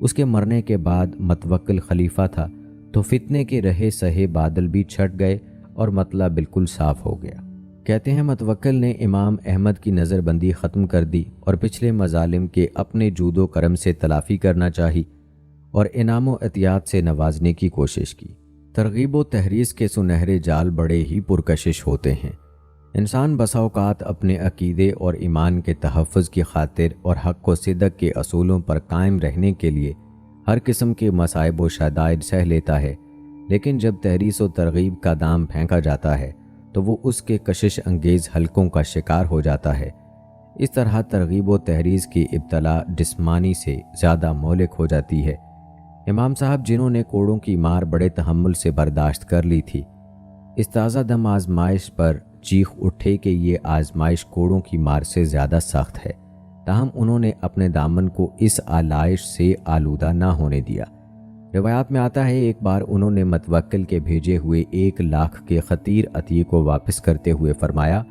Speaker 1: اس کے مرنے کے بعد متوکل خلیفہ تھا تو فتنے کے رہے سہے بادل بھی چھٹ گئے اور مطلع بالکل صاف ہو گیا۔ کہتے ہیں متوکل نے امام احمد کی نظر بندی ختم کر دی اور پچھلے مظالم کے اپنے جود و کرم سے تلافی کرنا چاہی اور انعام و عطیات سے نوازنے کی کوشش کی۔ ترغیب و تحریض کے سنہرے جال بڑے ہی پرکشش ہوتے ہیں۔ انسان بسا اوقات اپنے عقیدے اور ایمان کے تحفظ کی خاطر اور حق و صدق کے اصولوں پر قائم رہنے کے لیے ہر قسم کے مصائب و شدائد سہ لیتا ہے، لیکن جب تحریض و ترغیب کا دام پھینکا جاتا ہے تو وہ اس کے کشش انگیز حلقوں کا شکار ہو جاتا ہے۔ اس طرح ترغیب و تحریض کی ابتلا جسمانی سے زیادہ مہلک ہو جاتی ہے۔ امام صاحب جنہوں نے کوڑوں کی مار بڑے تحمل سے برداشت کر لی تھی، اس تازہ دم آزمائش پر چیخ اٹھے کہ یہ آزمائش کوڑوں کی مار سے زیادہ سخت ہے، تاہم انہوں نے اپنے دامن کو اس آلائش سے آلودہ نہ ہونے دیا۔ روایات میں آتا ہے ایک بار انہوں نے متوکل کے بھیجے ہوئے 1,00,000 کے خطیر عطیے کو واپس کرتے ہوئے فرمایا،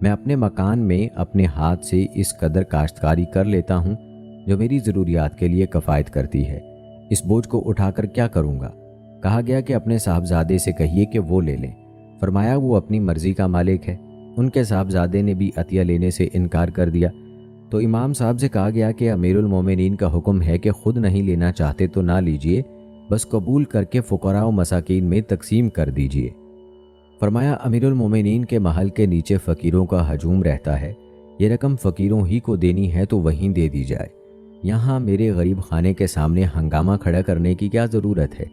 Speaker 1: میں اپنے مکان میں اپنے ہاتھ سے اس قدر کاشتکاری کر لیتا ہوں جو میری ضروریات کے لیے کفایت کرتی ہے، اس بوجھ کو اٹھا کر کیا کروں گا؟ کہا گیا کہ اپنے صاحبزادے سے کہیے کہ وہ لے لیں۔ فرمایا وہ اپنی مرضی کا مالک ہے۔ ان کے صاحبزادے نے بھی عطیہ لینے سے انکار کر دیا تو امام صاحب سے کہا گیا کہ امیر المومنین کا حکم ہے کہ خود نہیں لینا چاہتے تو نہ لیجئے، بس قبول کر کے فقراء و مساکین میں تقسیم کر دیجئے۔ فرمایا امیر المومنین کے محل کے نیچے فقیروں کا ہجوم رہتا ہے، یہ رقم فقیروں ہی کو دینی ہے تو وہیں دے دی جائے، یہاں میرے غریب خانے کے سامنے ہنگامہ کھڑا کرنے کی کیا ضرورت ہے؟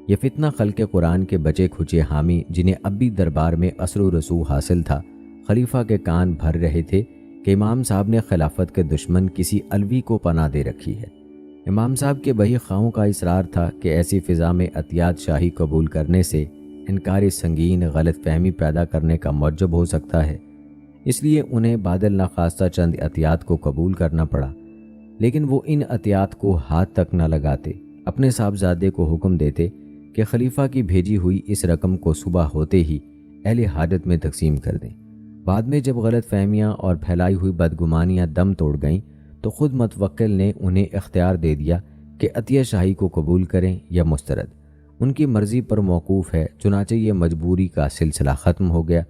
Speaker 1: یہ فتنہ خلق قرآن کے بچے کھچے حامی جنہیں اب بھی دربار میں اثر و رسوخ حاصل تھا، خلیفہ کے کان بھر رہے تھے کہ امام صاحب نے خلافت کے دشمن کسی علوی کو پناہ دے رکھی ہے۔ امام صاحب کے بہی خواہوں کا اصرار تھا کہ ایسی فضا میں عطیات شاہی قبول کرنے سے انکار سنگین غلط فہمی پیدا کرنے کا موجب ہو سکتا ہے، اس لیے انہیں بادل ناخواستہ چند عطیات کو قبول کرنا پڑا، لیکن وہ ان عطیات کو ہاتھ تک نہ لگاتے، اپنے صاحبزادے کو حکم دیتے کہ خلیفہ کی بھیجی ہوئی اس رقم کو صبح ہوتے ہی اہل حاجت میں تقسیم کر دیں۔ بعد میں جب غلط فہمیاں اور پھیلائی ہوئی بدگمانیاں دم توڑ گئیں تو خود متوکل نے انہیں اختیار دے دیا کہ عطیہ شاہی کو قبول کریں یا مسترد، ان کی مرضی پر موقوف ہے، چنانچہ یہ مجبوری کا سلسلہ ختم ہو گیا۔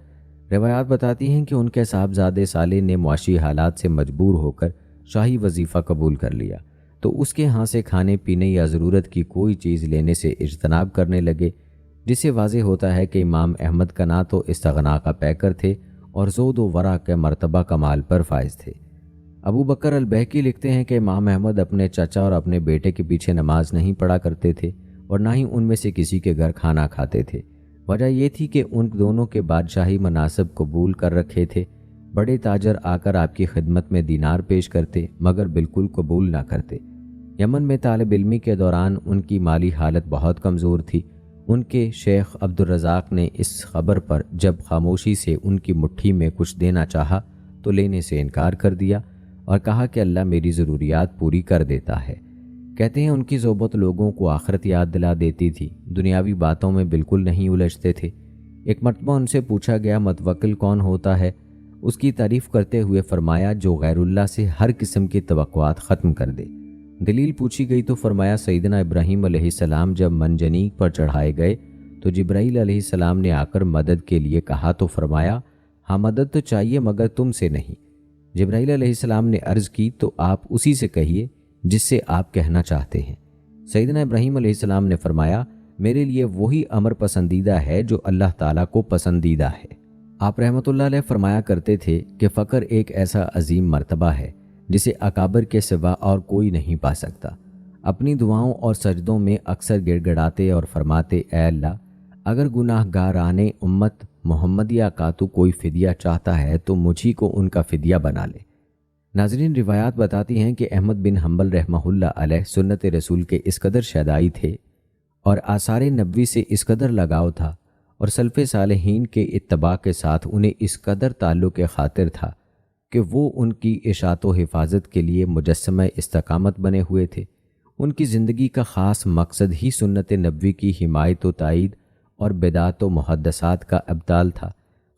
Speaker 1: روایات بتاتی ہیں کہ ان کے صاحبزادے صالح نے معاشی حالات سے مجبور ہو کر شاہی وظیفہ قبول کر لیا تو اس کے ہاں سے کھانے پینے یا ضرورت کی کوئی چیز لینے سے اجتناب کرنے لگے، جس سے واضح ہوتا ہے کہ امام احمد کا نہ تو استغنا کا پیکر تھے اور زہد و ورع کے مرتبہ کمال پر فائز تھے۔ ابو بکر البیہقی لکھتے ہیں کہ امام احمد اپنے چچا اور اپنے بیٹے کے پیچھے نماز نہیں پڑھا کرتے تھے اور نہ ہی ان میں سے کسی کے گھر کھانا کھاتے تھے۔ وجہ یہ تھی کہ ان دونوں کے بادشاہی مناصب قبول کر رکھے تھے۔ بڑے تاجر آ کر آپ کی خدمت میں دینار پیش کرتے مگر بالکل قبول نہ کرتے۔ یمن میں طالب علمی کے دوران ان کی مالی حالت بہت کمزور تھی۔ ان کے شیخ عبدالرزاق نے اس خبر پر جب خاموشی سے ان کی مٹھی میں کچھ دینا چاہا تو لینے سے انکار کر دیا اور کہا کہ اللہ میری ضروریات پوری کر دیتا ہے۔ کہتے ہیں ان کی صحبت لوگوں کو آخرت یاد دلا دیتی تھی، دنیاوی باتوں میں بالکل نہیں الجھتے تھے۔ ایک مرتبہ ان سے پوچھا گیا متوکل کون ہوتا ہے؟ اس کی تعریف کرتے ہوئے فرمایا جو غیر اللہ سے ہر قسم کی توقعات ختم کر دے۔ دلیل پوچھی گئی تو فرمایا سیدنا ابراہیم علیہ السلام جب منجنیق پر چڑھائے گئے تو جبرائیل علیہ السلام نے آ کر مدد کے لیے کہا تو فرمایا ہاں مدد تو چاہیے مگر تم سے نہیں۔ جبرائیل علیہ السلام نے عرض کی تو آپ اسی سے کہیے جس سے آپ کہنا چاہتے ہیں۔ سیدنا ابراہیم علیہ السلام نے فرمایا میرے لیے وہی امر پسندیدہ ہے جو اللہ تعالیٰ کو پسندیدہ ہے۔ آپ رحمۃ اللہ علیہ فرمایا کرتے تھے کہ فقر ایک ایسا عظیم مرتبہ ہے جسے اکابر کے سوا اور کوئی نہیں پا سکتا۔ اپنی دعاؤں اور سجدوں میں اکثر گڑ گڑاتے اور فرماتے اے اللہ اگر گناہ گارانے امت محمدیہ کا تو کوئی فدیہ چاہتا ہے تو مجھی کو ان کا فدیہ بنا لے۔ ناظرین روایات بتاتی ہیں کہ احمد بن حنبل رحمہ اللہ علیہ سنت رسول کے اس قدر شیدائی تھے اور آثار نبوی سے اس قدر لگاؤ تھا اور سلف صالحین کے اتباع کے ساتھ انہیں اس قدر تعلق خاطر تھا کہ وہ ان کی اشاعت و حفاظت کے لیے مجسمہ استقامت بنے ہوئے تھے۔ ان کی زندگی کا خاص مقصد ہی سنت نبوی کی حمایت و تائید اور بدعت و محدثات کا ابطال تھا۔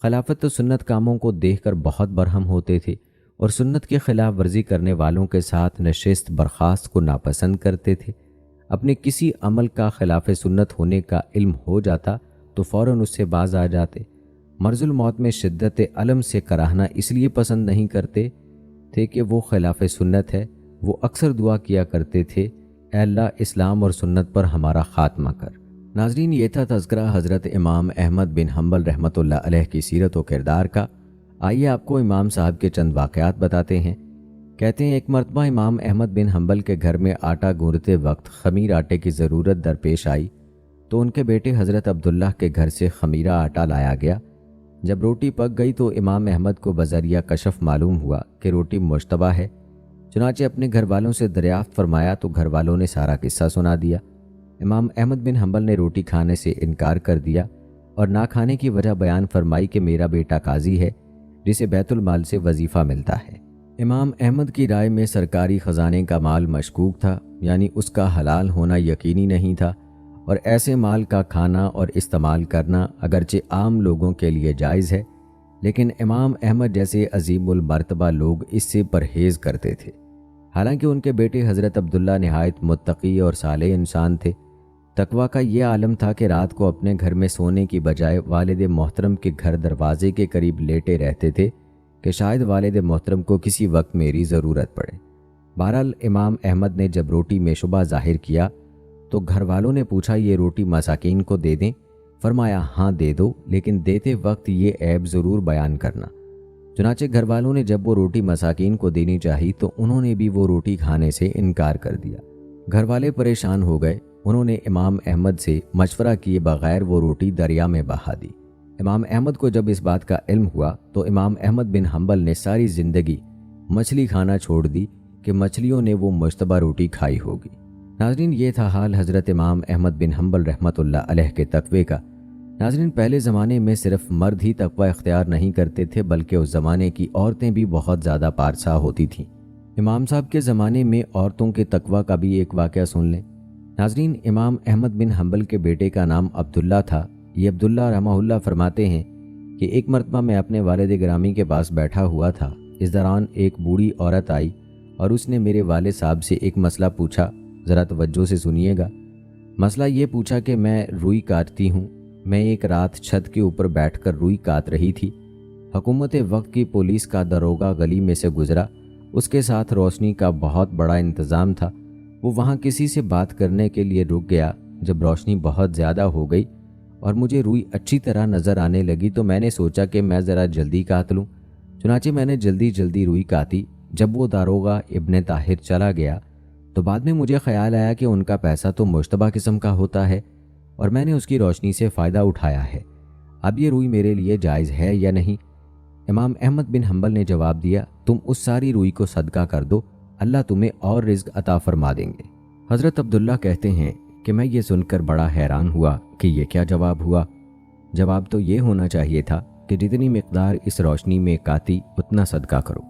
Speaker 1: خلافت و سنت کاموں کو دیکھ کر بہت برہم ہوتے تھے اور سنت کی خلاف ورزی کرنے والوں کے ساتھ نشست برخاست کو ناپسند کرتے تھے۔ اپنے کسی عمل کا خلاف سنت ہونے کا علم ہو جاتا تو فوراً اس سے باز آ جاتے۔ مرض الموت میں شدت علم سے کراہنا اس لیے پسند نہیں کرتے تھے کہ وہ خلاف سنت ہے۔ وہ اکثر دعا کیا کرتے تھے اے اللہ اسلام اور سنت پر ہمارا خاتمہ کر۔ ناظرین یہ تھا تذکرہ حضرت امام احمد بن حنبل رحمۃ اللہ علیہ کی سیرت و کردار کا۔ آئیے آپ کو امام صاحب کے چند واقعات بتاتے ہیں۔ کہتے ہیں ایک مرتبہ امام احمد بن حنبل کے گھر میں آٹا گوندتے وقت خمیر آٹے کی ضرورت درپیش آئی تو ان کے بیٹے حضرت عبداللہ کے گھر سے خمیرہ آٹا لایا گیا۔ جب روٹی پک گئی تو امام احمد کو بذریعہ کشف معلوم ہوا کہ روٹی مشتبہ ہے، چنانچہ اپنے گھر والوں سے دریافت فرمایا تو گھر والوں نے سارا قصہ سنا دیا۔ امام احمد بن حنبل نے روٹی کھانے سے انکار کر دیا اور نہ کھانے کی وجہ بیان فرمائی کہ میرا بیٹا قاضی ہے جسے بیت المال سے وظیفہ ملتا ہے۔ امام احمد کی رائے میں سرکاری خزانے کا مال مشکوک تھا، یعنی اس کا حلال ہونا یقینی نہیں تھا، اور ایسے مال کا کھانا اور استعمال کرنا اگرچہ عام لوگوں کے لیے جائز ہے، لیکن امام احمد جیسے عظیم المرتبہ لوگ اس سے پرہیز کرتے تھے۔ حالانکہ ان کے بیٹے حضرت عبداللہ نہایت متقی اور صالح انسان تھے۔ تقویٰ کا یہ عالم تھا کہ رات کو اپنے گھر میں سونے کی بجائے والد محترم کے گھر دروازے کے قریب لیٹے رہتے تھے کہ شاید والد محترم کو کسی وقت میری ضرورت پڑے۔ بہرحال امام احمد نے جب روٹی میں شبہ ظاہر کیا تو گھر والوں نے پوچھا یہ روٹی مساکین کو دے دیں؟ فرمایا ہاں دے دو، لیکن دیتے وقت یہ عیب ضرور بیان کرنا۔ چنانچہ گھر والوں نے جب وہ روٹی مساکین کو دینی چاہی تو انہوں نے بھی وہ روٹی کھانے سے انکار کر دیا۔ گھر والے پریشان ہو گئے، انہوں نے امام احمد سے مشورہ کیے بغیر وہ روٹی دریا میں بہا دی۔ امام احمد کو جب اس بات کا علم ہوا تو امام احمد بن حنبل نے ساری زندگی مچھلی کھانا چھوڑ دی کہ مچھلیوں نے وہ مشتبہ روٹی کھائی ہوگی۔ ناظرین، یہ تھا حال حضرت امام احمد بن حنبل رحمۃ اللہ علیہ کے تقوی کا۔ ناظرین، پہلے زمانے میں صرف مرد ہی تقوی اختیار نہیں کرتے تھے، بلکہ اس زمانے کی عورتیں بھی بہت زیادہ پارسا ہوتی تھیں۔ امام صاحب کے زمانے میں عورتوں کے تقوی کا بھی ایک واقعہ سن لیں۔ ناظرین، امام احمد بن حنبل کے بیٹے کا نام عبداللہ تھا۔ یہ عبداللہ رحمہ اللہ فرماتے ہیں کہ ایک مرتبہ میں اپنے والد گرامی کے پاس بیٹھا ہوا تھا۔ اس دوران ایک بوڑھی عورت آئی اور اس نے میرے والد صاحب سے ایک مسئلہ پوچھا، ذرا توجہ سے سنیے گا۔ مسئلہ یہ پوچھا کہ میں روئی کاٹتی ہوں۔ میں ایک رات چھت کے اوپر بیٹھ کر روئی کاٹ رہی تھی۔ حکومت وقت کی پولیس کا داروغہ گلی میں سے گزرا، اس کے ساتھ روشنی کا بہت بڑا انتظام تھا۔ وہ وہاں کسی سے بات کرنے کے لیے رک گیا۔ جب روشنی بہت زیادہ ہو گئی اور مجھے روئی اچھی طرح نظر آنے لگی تو میں نے سوچا کہ میں ذرا جلدی کاٹ لوں۔ چنانچہ میں نے جلدی روئی کاٹی۔ جب وہ داروغہ ابن طاہر چلا گیا تو بعد میں مجھے خیال آیا کہ ان کا پیسہ تو مشتبہ قسم کا ہوتا ہے اور میں نے اس کی روشنی سے فائدہ اٹھایا ہے۔ اب یہ روئی میرے لیے جائز ہے یا نہیں؟ امام احمد بن حنبل نے جواب دیا، تم اس ساری روئی کو صدقہ کر دو، اللہ تمہیں اور رزق عطا فرما دیں گے۔ حضرت عبداللہ کہتے ہیں کہ میں یہ سن کر بڑا حیران ہوا کہ یہ کیا جواب ہوا۔ جواب تو یہ ہونا چاہیے تھا کہ جتنی مقدار اس روشنی میں کاتی اتنا صدقہ کرو،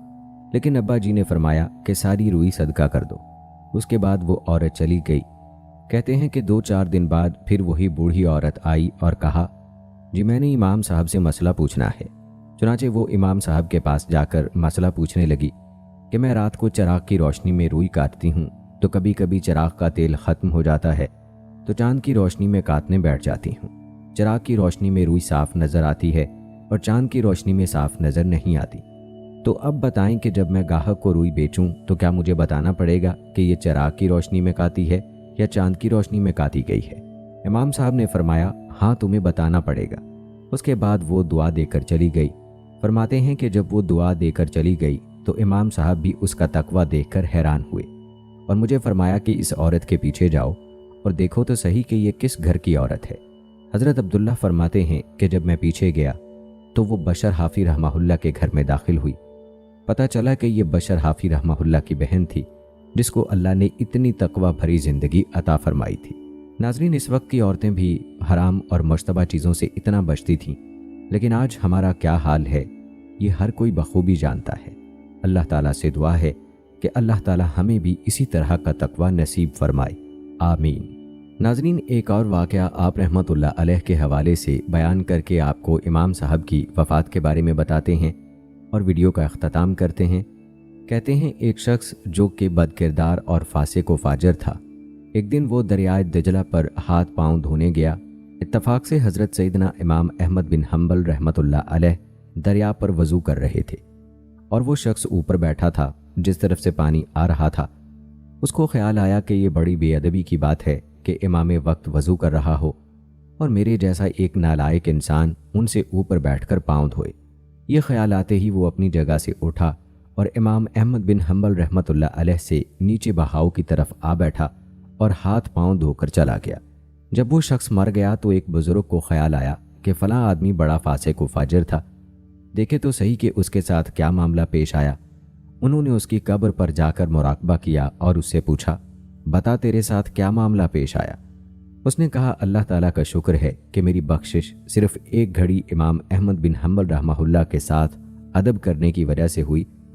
Speaker 1: لیکن ابا جی نے فرمایا کہ ساری روئی صدقہ کر دو۔ اس کے بعد وہ عورت چلی گئی۔ کہتے ہیں کہ 2-4 دن بعد پھر وہی بوڑھی عورت آئی اور کہا، جی میں نے امام صاحب سے مسئلہ پوچھنا ہے۔ چنانچہ وہ امام صاحب کے پاس جا کر مسئلہ پوچھنے لگی کہ میں رات کو چراغ کی روشنی میں روئی کاٹتی ہوں تو کبھی کبھی چراغ کا تیل ختم ہو جاتا ہے تو چاند کی روشنی میں کاٹنے بیٹھ جاتی ہوں۔ چراغ کی روشنی میں روئی صاف نظر آتی ہے اور چاند کی روشنی میں صاف نظر نہیں آتی۔ تو اب بتائیں کہ جب میں گاہک کو روئی بیچوں تو کیا مجھے بتانا پڑے گا کہ یہ چراغ کی روشنی میں کاتی ہے یا چاند کی روشنی میں کاتی گئی ہے؟ امام صاحب نے فرمایا، ہاں تمہیں بتانا پڑے گا۔ اس کے بعد وہ دعا دے کر چلی گئی۔ فرماتے ہیں کہ جب وہ دعا دے کر چلی گئی تو امام صاحب بھی اس کا تقویٰ دیکھ کر حیران ہوئے اور مجھے فرمایا کہ اس عورت کے پیچھے جاؤ اور دیکھو تو صحیح کہ یہ کس گھر کی عورت ہے۔ حضرت عبداللہ فرماتے ہیں کہ جب میں پیچھے گیا تو وہ بشر حافی رحمہ اللہ کے گھر میں داخل ہوئی۔ پتہ چلا کہ یہ بشر حافی رحمہ اللہ کی بہن تھی جس کو اللہ نے اتنی تقویٰ بھری زندگی عطا فرمائی تھی۔ ناظرین، اس وقت کی عورتیں بھی حرام اور مشتبہ چیزوں سے اتنا بچتی تھیں، لیکن آج ہمارا کیا حال ہے یہ ہر کوئی بخوبی جانتا ہے۔ اللہ تعالیٰ سے دعا ہے کہ اللہ تعالیٰ ہمیں بھی اسی طرح کا تقویٰ نصیب فرمائے، آمین۔ ناظرین، ایک اور واقعہ آپ رحمۃ اللہ علیہ کے حوالے سے بیان کر کے آپ کو امام صاحب کی وفات کے بارے میں بتاتے ہیں اور ویڈیو کا اختتام کرتے ہیں۔ کہتے ہیں ایک شخص جو کہ بد کردار اور فاسق و فاجر تھا، ایک دن وہ دریائے دجلہ پر ہاتھ پاؤں دھونے گیا۔ اتفاق سے حضرت سیدنا امام احمد بن حنبل رحمۃ اللہ علیہ دریا پر وضو کر رہے تھے اور وہ شخص اوپر بیٹھا تھا جس طرف سے پانی آ رہا تھا۔ اس کو خیال آیا کہ یہ بڑی بے ادبی کی بات ہے کہ امام وقت وضو کر رہا ہو اور میرے جیسا ایک نالائق انسان ان سے اوپر بیٹھ کر پاؤں دھوئے۔ یہ خیال آتے ہی وہ اپنی جگہ سے اٹھا اور امام احمد بن حنبل رحمۃ اللہ علیہ سے نیچے بہاؤ کی طرف آ بیٹھا اور ہاتھ پاؤں دھو کر چلا گیا۔ جب وہ شخص مر گیا تو ایک بزرگ کو خیال آیا کہ فلاں آدمی بڑا فاسق و فاجر تھا، دیکھے تو صحیح کہ اس کے ساتھ کیا معاملہ پیش آیا۔ انہوں نے اس کی قبر پر جا کر مراقبہ کیا اور اس سے پوچھا، بتا تیرے ساتھ کیا معاملہ پیش آیا؟ اس نے کہا، اللہ تعالیٰ کا شکر ہے کہ میری بخشش صرف ایک گھڑی امام احمد بن حنبل رحمہ اللہ کے ساتھ ادب کرنے کی وجہ سے ہوئی